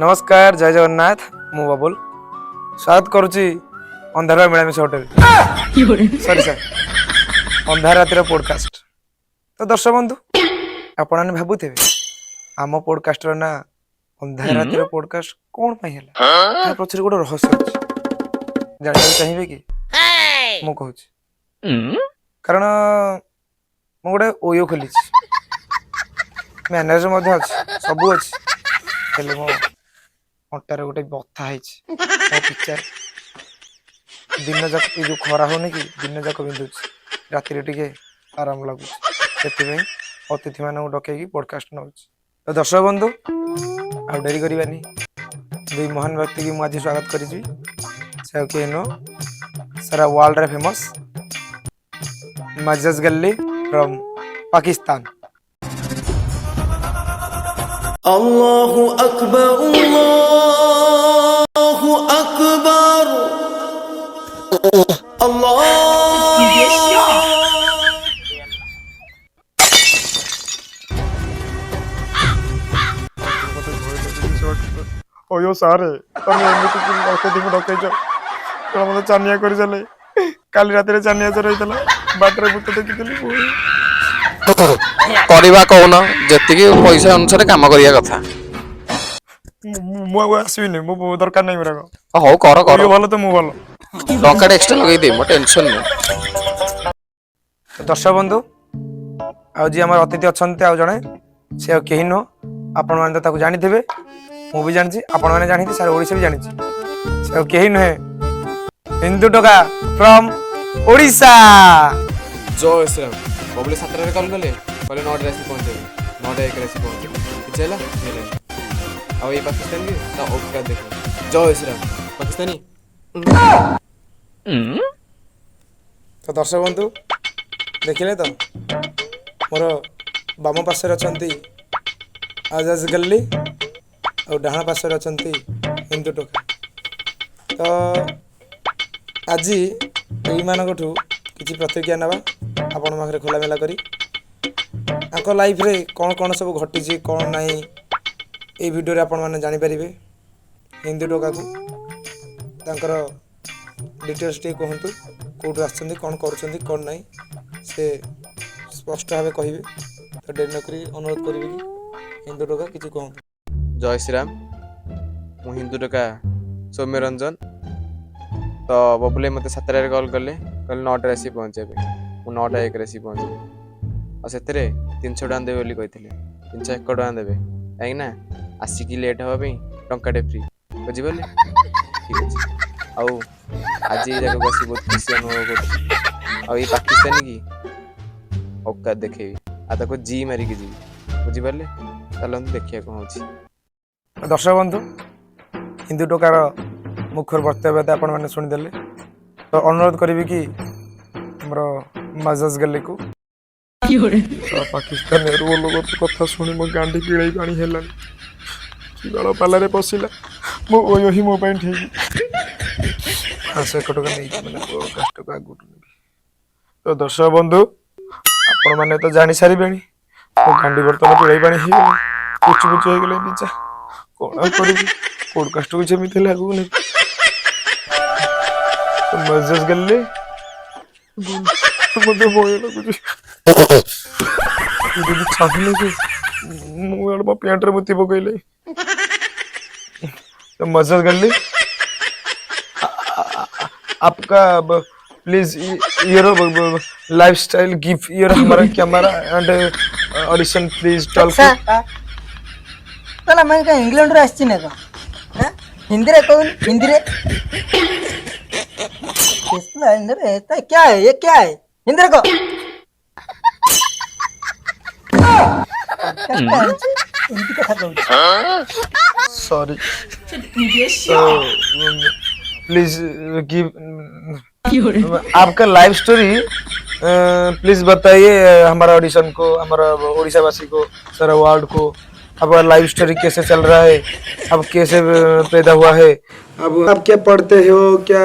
नमस्कार जय जगन्नाथ मु बाबुल स्वागत करुच्ची अंधार मिलामिशा होटेल सॉरी सर अंधार रातिर पॉडकास्ट। तो दर्शक बंधु आपण मैंने भावुथे आम पॉडकास्टर ना अंधार रातिर पॉडकास्ट कौन पाई है पछरे गोटे रहस्य अछि जानिबा चाहिबे कि मु कहूची कारण मु गोटे ओयो खोली मैनेजर मध्य अछि सब अछि हेले मो अंटार गोटे बथा है दिन जाक जो खरा हो कि दिन जाक बिंधु राति टे आराम लगुच से अतिथि मान डकई पॉडकास्ट नौ। तो दर्शक बंधु आ डेरी करवानी दुई महान व्यक्ति की मुझे स्वागत करी सारा वर्ल्ड रे फेमस मजज गल्ली फ्रॉम पाकिस्तान। अल्लाहु अकबर अल्लाहु अकबर अल्लाह। ओयो सारे तमे एमिति कि अत्यधिक डकैछ तो मते चानिया करि चले काली राति रे चानिया चरैतला बाटरे भूत देखितली करवा कौन जी पैसा अनुसार काम करिया कथा मु आसबिनी मु दरकार नहीं मेरा हौ कर कर भल तो मु भल टंका एक्स्ट्रा लगे दे मो टेंशन नहीं। दर्शक बंधु आ जी हमर अतिथि अछंते आ जणे से केही न आपण माने ताको जानि थिबे मु भी जानि छी आपण माने जानि छी सारा ओडिसा भी जानि छी से केही न है हिंदू टोका फ्रॉम ओडिसा। जय श्री राम बबली 7 रे कॉल कले कहले 9 रे पहुंचे 9 रे 1 रे पहुंचे किछला हेले आ ये पाकिस्तान की ता ओका देख जय श्री राम पाकिस्तानी। तो दर्शक बंधु देखिले तो मोर बाम पार्श्वर अछंती आजाज गल्ली और डाहाण पार्श्वर अछंती हिंदू टोका। तो आज एई मानकठू किछि प्रतिक्रिया नबा आपण माखरे खोला मेला करी आको लाइफ रे कौन कौन सब घटी कौन नहीं ये वीडियो रे आपण माने जानि परिबे। हिंदू टोका को तांकर डिटेल्स टे कहंतु कोठु आछंती कौन करूछंती कौन नहीं से स्पष्ट भावे कहिबे। तो डेर नकरी अनुरोध करिवे कि हिंदू टोका किछि कहंतु। जय श्री राम मु हिंदू टोका सौम्य रंजन। तो बबुले मते 7 रे कॉल कले कहले 9 रे पहुंचे मु 9 टा 1 रे पहुंचे और से 300 टका देवे बोली कहते 301 टका देवे कहीं ना आसिकी लेट हवा टंकाटे फ्री बुझिपारे ठीक अच्छे आउ आज ये जगह बस बहुत खुशी अनुभव कर पाकिस्तानी की औकात देखेबी आ ताको जी मारिकी जी बुझिपारे चलते देखिए कौन हो। दर्शक बंधु हिंदू टोकार मुख्य वक्तव्य आपण मैंने शुणिदेले तो अनुरोध करी कि हमर मजज गल्ली को पाकिस्तान लोग कथा शुणी मो गांधी पीड़े पानी है गल पालारे पशिला मो ही मो ठीक से टका नहीं कष्ट को आगु। तो दर्शक बंधु आपण मैंने तो जानी सारे मो गांधी बर्तमान पीड़े पानी हो पुच पुच हो गले पिचा कौन कर पॉडकास्ट को जमी लागू नहीं तो मजज गल्ले मते भय लगुच दीदी चाहिए कि मु पैंट रे मुती पकईले। तो मजज गल्ली आपका please your lifestyle give your हमारा camera and audition please talk. तला मैं का इंग्लैंड रे आछि ने का हिंदी रे कहून हिंदी रे किसला हिंदी रे क्या है ये क्या है हिंदी रे को हिंदी कथा कहूँ सॉरी प्लीज गिव आपका लाइफ स्टोरी प्लीज बताइए हमारा ऑडिशन को हमारा ओडिशा वासी को सारा वर्ल्ड को आपका लाइफ स्टोरी कैसे चल रहा है अब कैसे पैदा हुआ है अब आप क्या पढ़ते हो क्या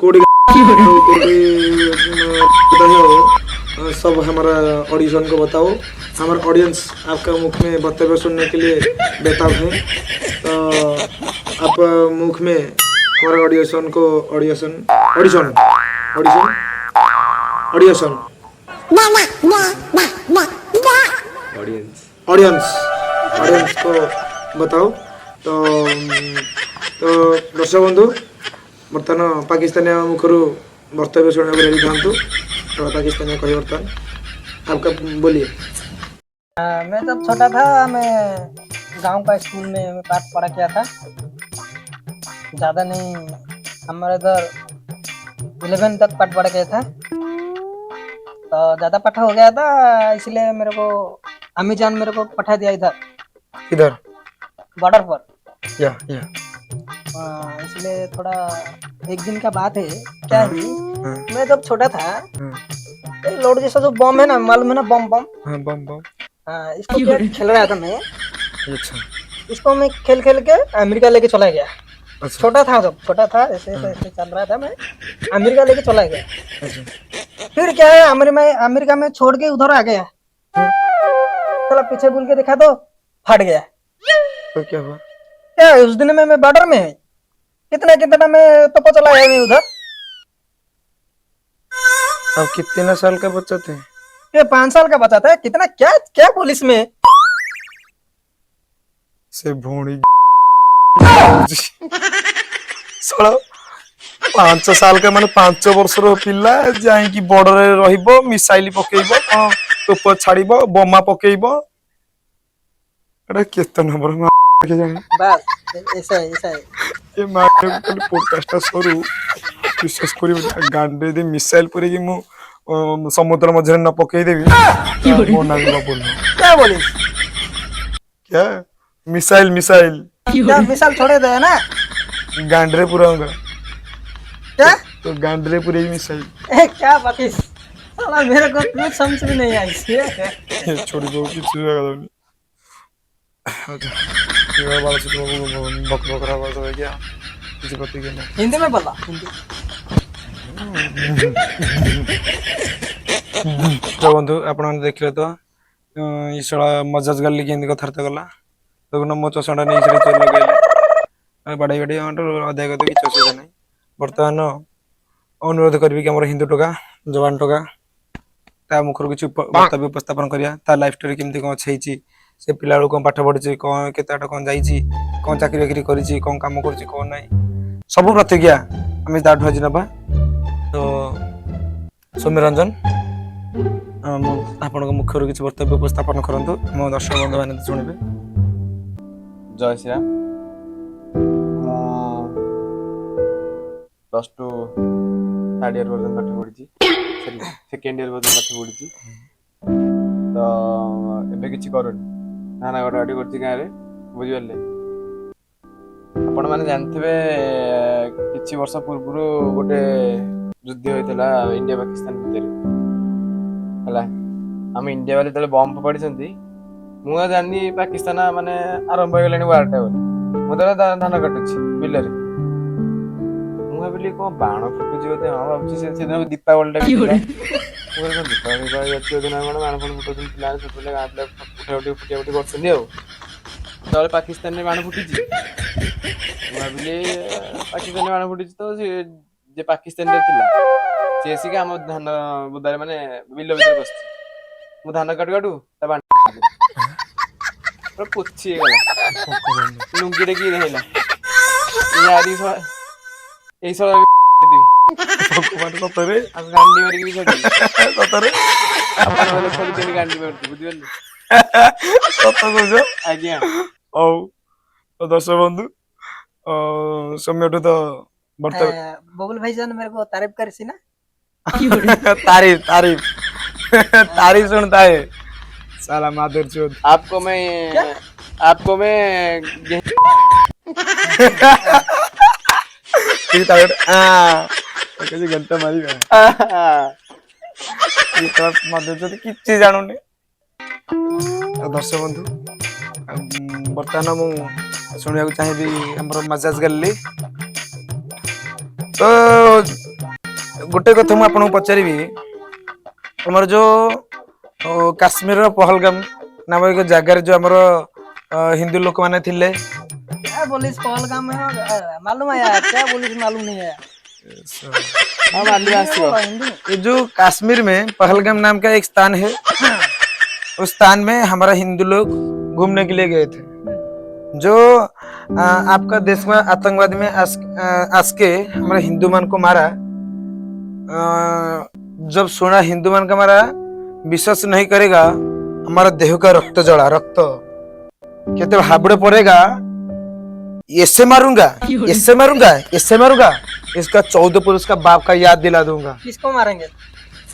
कोडी सब हमारा ऑडिशन को बताओ। हमारा ऑडियंस आपका मुख में वक्तव्य सुनने के लिए बेताब है। तो आप मुख में हमारे ऑडिशन को audition audition audition audition audience audience को बताओ। तो तो दर्शक बंधु बर्तमान पाकिस्तानी मुखर वक्तव्य शुणा रेडी था तो पाकिस्तानी कही बर्तमान आपका बोलिए। मैं जब छोटा था मैं गांव का स्कूल में मैं पाठ पढ़ा किया था, ज़्यादा नहीं, हमारे इधर 11 तक पाठ पढ़ा किया था। तो ज़्यादा पाठ हो गया था इसलिए मेरे को अम्मी जान मेरे को पठा दिया इधर इधर बॉर्डर पर। या इसलिए थोड़ा एक दिन का बात है क्या ही, मैं जब छोटा था ये लोड जैसा जो बम है ना, मालूम है ना, बम बम, हाँ बम बम हाँ, इसको क्या खेल रहा था मैं। अच्छा इसको मैं खेल खेल के अमेरिका लेके चला गया। अच्छा छोटा था, जब छोटा था ऐसे ऐसे ऐसे चल रहा था, मैं अमेरिका लेके चला गया। अच्छा फिर क्या है, अमेरिका में छोड़ के उधर आ गया। चला पीछे बुल के देखा तो फट गया। तो क्या हुआ? क्या उस दिन में मैं बॉर्डर में है, कितना कितना मैं तो चला गया मैं उधर। अब कितने साल का बच्चा थे? ये 5 साल का बच्चा था, कितना क्या क्या पुलिस में से भोणी साला 5 साल का माने 5 वर्षर पिला जाइकी बॉर्डर रे रहिबो, मिसाइल पकेइबो, टोप छाड़िबो, बोमा पकेइबो। एटा केते नंबर मा के जाने बस ऐसा है ऐसा है। ये मारे को पॉडकास्ट सरू विशेष करी गांडे दे मिसाइल पुरे कि मु समुद्र मझरे न पकेइ देबी मो ना बोल। क्या बोलिस? क्या मिसाइल मिसाइल क्या मिसाल छोड़े दे ना गांडरे पूरा होगा क्या? तो गांडरे पूरे ही मिसाइल क्या बकिस साला, मेरे को कुछ समझ में नहीं आई है। छोड़ी दो कि चीज लगा दो। अच्छा ये वाला से तो बक बक रहा बात हो गया किसी पति के नहीं। हिंदी में बोला, हिंदी। तो बंधु आपण देखले तो ई सळा मजाज गल्ली केंदी कथार्थ गला तो मो चषाटा नहीं से चल लगेले बाड़ाई बाड़ी अध्याय तो किसी असुविधा नहीं। बर्तमान अनुरोध करी कि हिंदू टोका जवान टोका ता मुखर किसी वक्तव्य उपस्थापन करिया, लाइफ स्टोरी केमती कौन अच्छी से पिला कौन पाठ पढ़ी कौन केत कौन जाइए कौन चाकरी बाकरी करी कौन कम कर कौन ना सब प्रतिज्ञा आम ताठू आज नवा। तो सौम्यरंजन आपण मुख्य किसी वक्तव्य उपस्थापन करूँ मो दर्शक बंधु मैंने शुणे। जय श्री राम। +2 3rd इयर पर्यटन पाठ पढ़ी, सॉरी 2nd इयर पर्यटन पाठ पढ़ी। तो एबे किछि करूनी नाना गोटा गाड़ी करछि गाँव रे बुझिबले। आपण माने जानथिबे किछि वर्ष पूर्व गोटे युद्ध होइतला इंडिया पाकिस्तान भितर हला। हम इंडिया वाले तले बम पड़ी छथि, मु जानि पाकिस्तान माने आरंभ हो गेलानी वारटा बोली। मु तले धान काटुछि बिल रे, मु भाबिली कोन बाण फुटुछि बोते। हां भाबुछि से दिन दीपावली टा बितला, मु कोन दीपावली अछि दिन कोन बाण फुट फुटुछि पिला छटले गाँ पिला उठा उठी फुटिया उठी करछन्ती। आ तले पाकिस्तान ने बाण फुटिछि, मु भाबिली पाकिस्तान ने बाण फुटिछि तो से जे पाकिस्तान रे थिला से एसिके हम धान बुदारे माने बिल भीतर बसछि। मु धान काटू काटू ता बाण पूरा पोछि गला लुंगी रे की रहला यारी ए सब भगवान सतरे अब गांडी मारी की छडी सतरे अपन वाले खोल के गांडी मारती बुझिबले सत कह आज्ञा। औ तो दर्शक बंधु सौम्यठू तो बर्तमान बबुल भाईजान मेरे को तारीफ करसी ना। तारीफ तारीफ तारीफ सुनता है साला माधुर चोद। आपको मैं ठीक तारीफ कैसे घंटा मारी ये तो माधुर चोद किछि जानूनी। दर्शक बंधु बर्तमान मु शुणिया चाहिए हमर मजाज गल्ली। तो गोटे कथा मुझे आपको पचारि आमर जो काश्मीर पहलगाम नामक जगार जो आमर हिंदू लोक मैंने थिले क्या पुलिस पहलगाम में मालूम है यार, क्या पुलिस मालूम नहीं है। हाँ मालूम आसो हिंदी ये जो कश्मीर में पहलगाम नाम का एक स्थान है, उस स्थान में हमारा हिंदू लोग घूमने के लिए गए थे। जो आपका देश में आतंकवादी में आस के हमारा हिंदू मन को मारा। जब सुना हिंदू मन का मारा, विश्वास नहीं करेगा, हमारा देह का रक्त जला, रक्त कहते हाबड़े पड़ेगा, ऐसे मारूंगा, ऐसे मारूंगा, ऐसे मारूंगा, इसका 14 पुरुष का बाप का याद दिला दूंगा। किसको मारेंगे?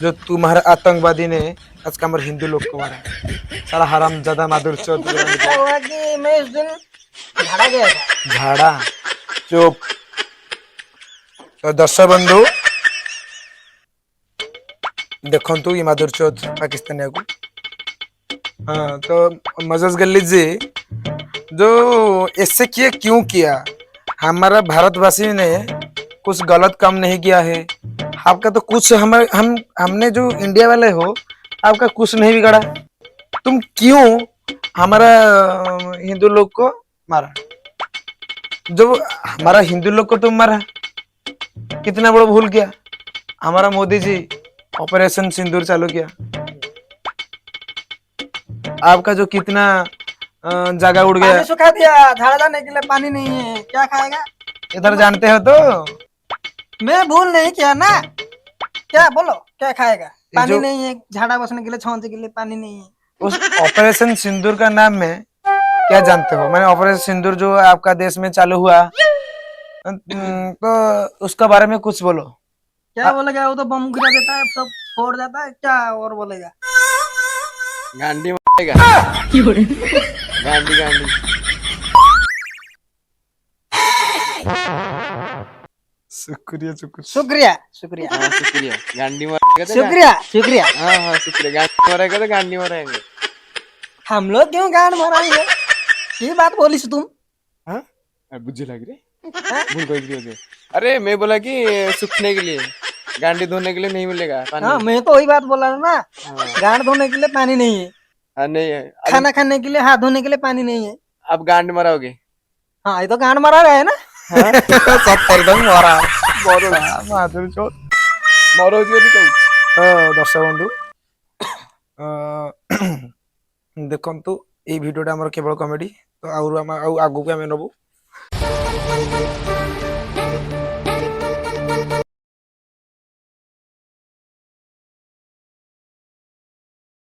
जो तुम्हारे आतंकवादी ने आज का हमारे हिंदू लोग को मारा, सारा हराम ज्यादा माधुर चौथ क्या हुआ कि मैं उस दिन झाड़ा गया था। झाड़ा चुप। तो दर्शक बंधु देखंतु ये माधुर चौथ पाकिस्तानी को। हाँ तो मजज गल्ली जी जो ऐसे किया क्यों किया? हमारा भारतवासी ने कुछ गलत काम नहीं किया है। आपका तो कुछ हमने जो इंडिया वाले हो, आपका कुछ नहीं बिगड़ा। तुम क्यों हमारा हिंदू लोग को मारा? जो हमारा हिंदू लोग को तुम मारा, कितना बड़ा भूल किया। हमारा मोदी जी ऑपरेशन सिंदूर चालू किया, आपका जो कितना जगह उड़ गया। पानी सुखा दिया, झाड़ा लाने के लिए पानी नहीं है, क्या खाएगा? इधर जानते हो तो मैं भूल नहीं किया ना, क्या बोलो क्या खाएगा? पानी जो- नहीं है, झाड़ा बसने के लिए, छांवने के लिए पानी नहीं है। उस ऑपरेशन सिंदूर का नाम में क्या जानते हो? मैंने ऑपरेशन सिंदूर जो आपका देश में चालू हुआ, तो उसका बारे में कुछ बोलो। क्या बोलेगा? वो तो बम गिरा देता है, सब फोड़ जाता है, क्या और बोलेगा? गांडी मारेगा गांडी गांडी शुक्रिया शुक्रिया। शुक्रिया शुक्रिया हाँ शुक्रिया। गांडी मारेगा तो शुक्रिया शुक्रिया। हाँ हाँ शुक्रिया। गांडी मारेगा तो गांडी मारेंगे। हम लोग क्यों गांड मारेंगे? ये बात बोली से तुम? हाँ बुझे लग रहे भूल गई। अरे मैं बोला कि सूखने के लिए, गांडी धोने के लिए नहीं मिलेगा पानी। हाँ मैं तो वही बात बोला ना, हाँ। गांड धोने के लिए पानी नहीं है, हाँ, नहीं है। खाना खाने के लिए, हाथ धोने के लिए पानी नहीं है। अब गांड मराओगे। हाँ ये तो गांड मारा रहा है ना। सब एकदम मारा माधुर चौथ। मरोज भी कहूँ। दर्शक बंधु देखंतु, ये भिडियोटा हमर केवल कॉमेडी, तो आगु आगु आमे नबु।